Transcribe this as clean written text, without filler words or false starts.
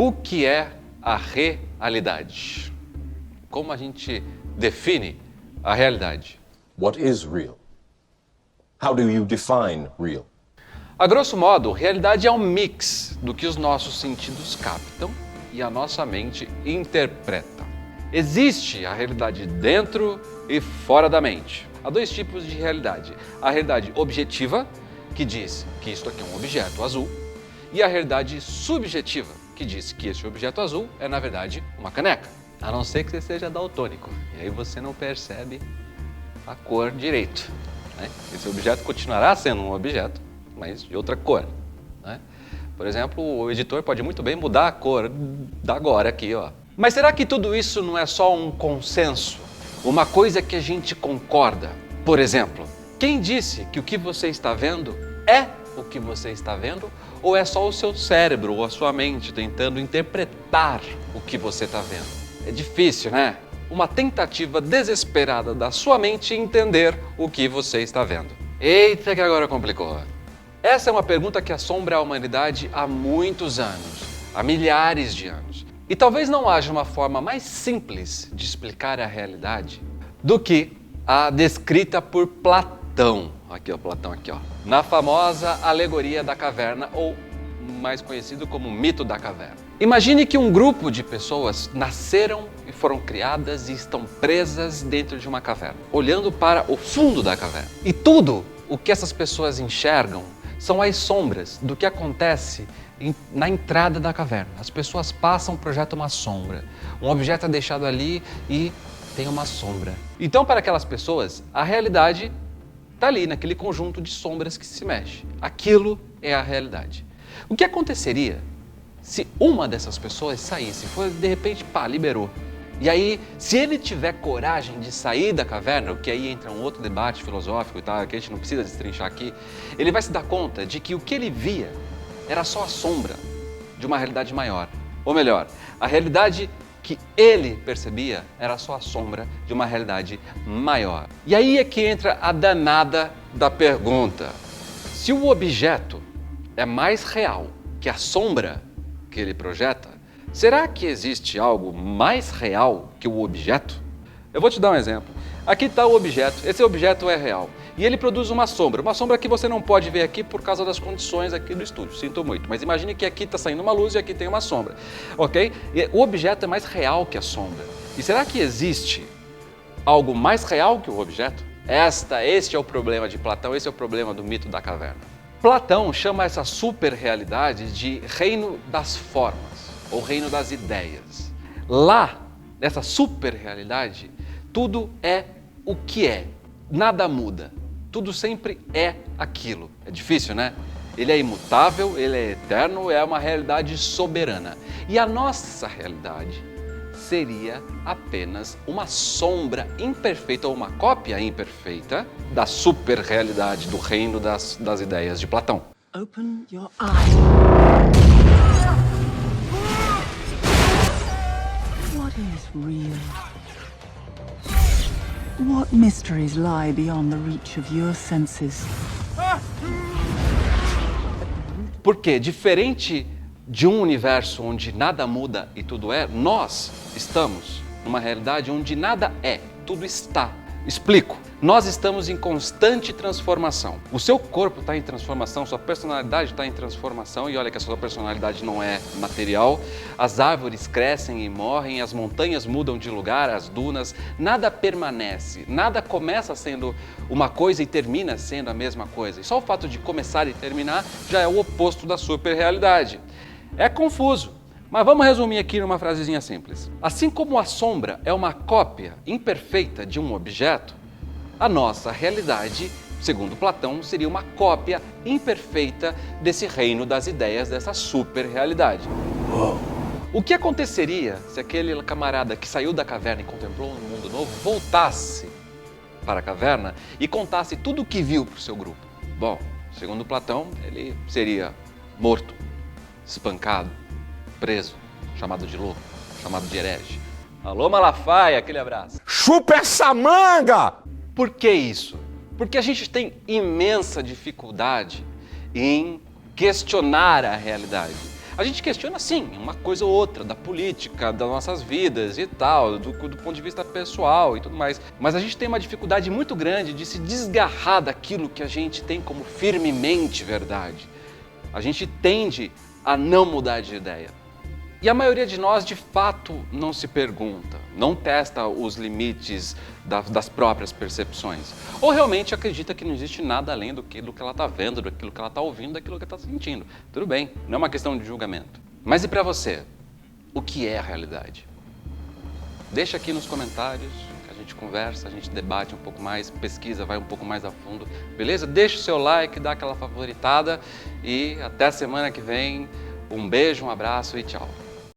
O que é a realidade? Como a gente define a realidade? What is real? How do you define real? A grosso modo, realidade é um mix do que os nossos sentidos captam e a nossa mente interpreta. Existe a realidade dentro e fora da mente. Há dois tipos de realidade. A realidade objetiva, que diz que isto aqui é um objeto azul, e a realidade subjetiva, que diz que esse objeto azul é, na verdade, uma caneca. A não ser que você seja daltônico, e aí você não percebe a cor direito, né? Esse objeto continuará sendo um objeto, mas de outra cor, né? Por exemplo, o editor pode muito bem mudar a cor da agora aqui, ó. Mas será que tudo isso não é só um consenso? Uma coisa que a gente concorda? Por exemplo, quem disse que o que você está vendo é o que você está vendo? Ou é só o seu cérebro ou a sua mente tentando interpretar o que você está vendo? É difícil, né? Uma tentativa desesperada da sua mente entender o que você está vendo. Eita, que agora complicou. Essa é uma pergunta que assombra a humanidade há muitos anos, há milhares de anos. E talvez não haja uma forma mais simples de explicar a realidade do que a descrita por Platão. Aqui, ó, Platão aqui, ó. Na famosa alegoria da caverna, ou mais conhecido como mito da caverna. Imagine que um grupo de pessoas nasceram e foram criadas e estão presas dentro de uma caverna, olhando para o fundo da caverna. E tudo o que essas pessoas enxergam são as sombras do que acontece na entrada da caverna. As pessoas passam, projetam uma sombra. Um objeto é deixado ali e tem uma sombra. Então, para aquelas pessoas, a realidade está ali, naquele conjunto de sombras que se mexe. Aquilo é a realidade. O que aconteceria se uma dessas pessoas saísse? Foi, de repente, pá, liberou. E aí, se ele tiver coragem de sair da caverna, o que aí entra um outro debate filosófico e tal, que a gente não precisa destrinchar aqui, ele vai se dar conta de que o que ele via era só a sombra de uma realidade maior. Ou melhor, a realidade que ele percebia era só a sombra de uma realidade maior. E aí é que entra a danada da pergunta. Se o objeto é mais real que a sombra que ele projeta, será que existe algo mais real que o objeto? Eu vou te dar um exemplo. Aqui está o objeto, esse objeto é real. E ele produz uma sombra que você não pode ver aqui por causa das condições aqui do estúdio, sinto muito. Mas imagine que aqui está saindo uma luz e aqui tem uma sombra, ok? E o objeto é mais real que a sombra. E será que existe algo mais real que o objeto? Este é o problema de Platão, esse é o problema do mito da caverna. Platão chama essa super-realidade de reino das formas, ou reino das ideias. Lá, nessa super-realidade, tudo é o que é, nada muda. Tudo sempre é aquilo. É difícil, né? Ele é imutável, ele é eterno, é uma realidade soberana. E a nossa realidade seria apenas uma sombra imperfeita ou uma cópia imperfeita da super-realidade do reino das ideias de Platão. Open your eyes. What is real? What mysteries lie beyond the reach of your senses? Porque, diferente de um universo onde nada muda e tudo é, nós estamos numa realidade onde nada é, tudo está. Explico. Nós estamos em constante transformação. O seu corpo está em transformação, sua personalidade está em transformação, e olha que a sua personalidade não é material. As árvores crescem e morrem, as montanhas mudam de lugar, as dunas, nada permanece, nada começa sendo uma coisa e termina sendo a mesma coisa. E só o fato de começar e terminar já é o oposto da super-realidade. É confuso, mas vamos resumir aqui numa frasezinha simples. Assim como a sombra é uma cópia imperfeita de um objeto, a nossa realidade, segundo Platão, seria uma cópia imperfeita desse reino das ideias, dessa super-realidade. O que aconteceria se aquele camarada que saiu da caverna e contemplou um mundo novo voltasse para a caverna e contasse tudo o que viu para o seu grupo? Bom, segundo Platão, ele seria morto, espancado, preso, chamado de louco, chamado de herege. Alô, Malafaia, aquele abraço. Chupa essa manga! Por que isso? Porque a gente tem imensa dificuldade em questionar a realidade. A gente questiona, sim, uma coisa ou outra, da política, das nossas vidas e tal, do ponto de vista pessoal e tudo mais. Mas a gente tem uma dificuldade muito grande de se desgarrar daquilo que a gente tem como firmemente verdade. A gente tende a não mudar de ideia. E a maioria de nós, de fato, não se pergunta, não testa os limites das próprias percepções. Ou realmente acredita que não existe nada além daquilo que ela está vendo, daquilo que ela está ouvindo, daquilo que ela está sentindo. Tudo bem, não é uma questão de julgamento. Mas e para você? O que é a realidade? Deixa aqui nos comentários, que a gente conversa, a gente debate um pouco mais, pesquisa, vai um pouco mais a fundo, beleza? Deixa o seu like, dá aquela favoritada e até semana que vem. Um beijo, um abraço e tchau.